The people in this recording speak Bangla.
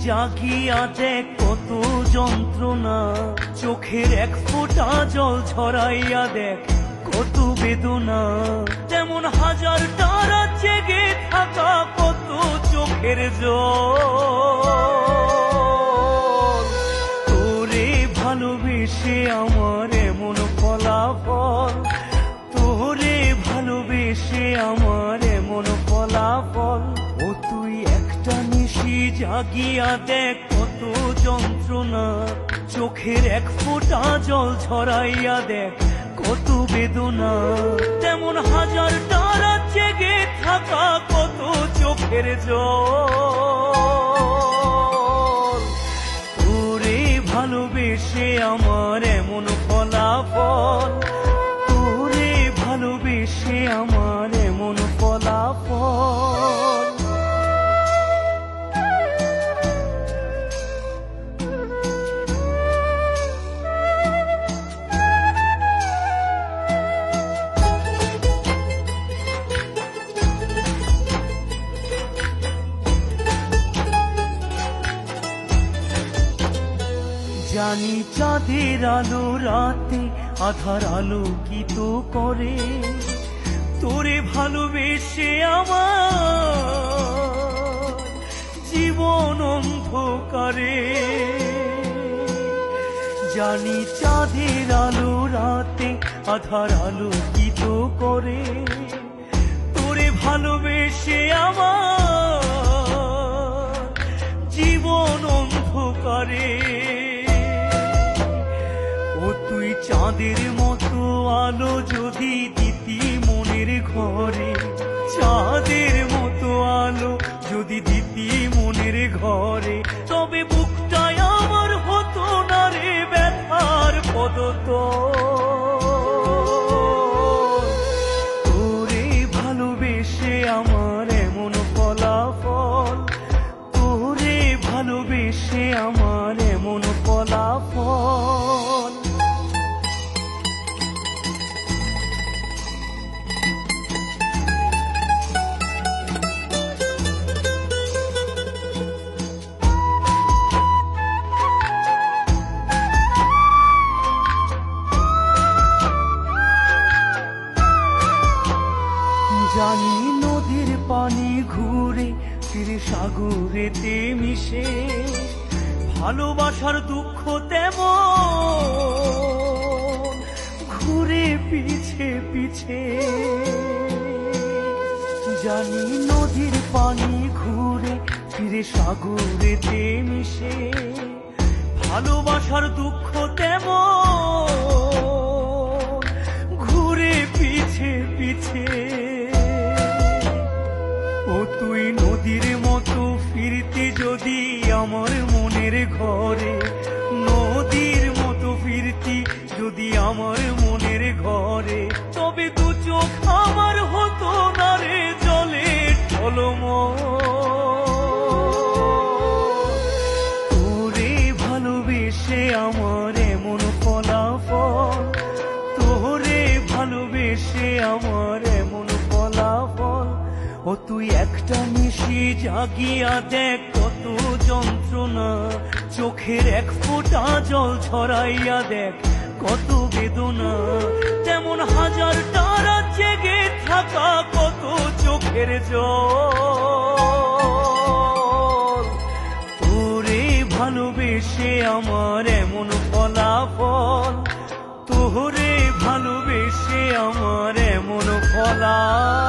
জাগিয়া দেখ কত যন্ত্রণা, চোখের এক ফোঁটা জল ঝরাইয়া দেখ কত বেদনা। যেমন হাজারটা রাত জেগে থাকা কত চোখের জল। তোরে ভালোবেসে আমার এমন ফলাফল, তোরে ভালোবেসে আমার এমন ফলাফল। ও তুই একটা নিশি জাগিয়া দেখ কত যন্ত্রণা, চোখের এক ফোঁটা জল ঝরাইয়া দেখ কত বেদনা। তেমন হাজারটা রাত জেগে থাকা কত চোখের জল। তোরে ভালোবেসে আমার এমন ফলাফল, তোরে ভালোবেসে আমার এমন ফলাফল। জানি চাঁদের আলো রাতে আধার আলোকিত করে, তোরে ভালোবেসে আমার জীবন অন্ধকারে। জানি চাঁদের আলো রাতে আধার আলোকিত করে, তোরে ভালোবেসে আমার জীবন অন্ধকারে। ও তুই চাঁদের মতো আলো যদি দিতি মনের ঘরে, চাঁদের মতো আলো যদি দিতি মনের ঘরে, তবে বুকটাই আমার হতো না রে ব্যথার পদতল। তোরে ভালোবেসে আমার এমন ফলাফল, তোরে ভালোবেসে আমার এমন ফলাফল। জানি নদীর পানি ঘুরে ফিরে সাগরেতে মিশে, ভালোবাসার দুঃখ তেমন ঘুরে পিছে পিছে। জানি নদীর পানি ঘুরে ফিরে সাগরেতে মিশে, ভালোবাসার দুঃখ তেমন ঘুরে পিছে পিছে। ও তুই নদীর মতো ফিরতে যদি আমার মনের ঘরে, নদীর মতো ফিরতি যদি আমার মনের ঘরে, তবে দু চোখ আমার হতো না রে জলে টলমল। তোরে ভালোবেসে আমার এমন ফলাফল, তোরে ভালোবেসে আমার এমন ফলাফল। ও তুই একটা নিশি জাগিয়া দেখ কত যন্ত্রণা, চোখের এক ফোঁটা জল ঝরাইয়া দেখ কত বেদনা। তেমন হাজারটা রাত জেগে থাকা কত চোখের জল। তোরে ভালোবেসে আমার এমন ফলাফল, তোরে ভালোবেসে আমার এমন ফলাফল।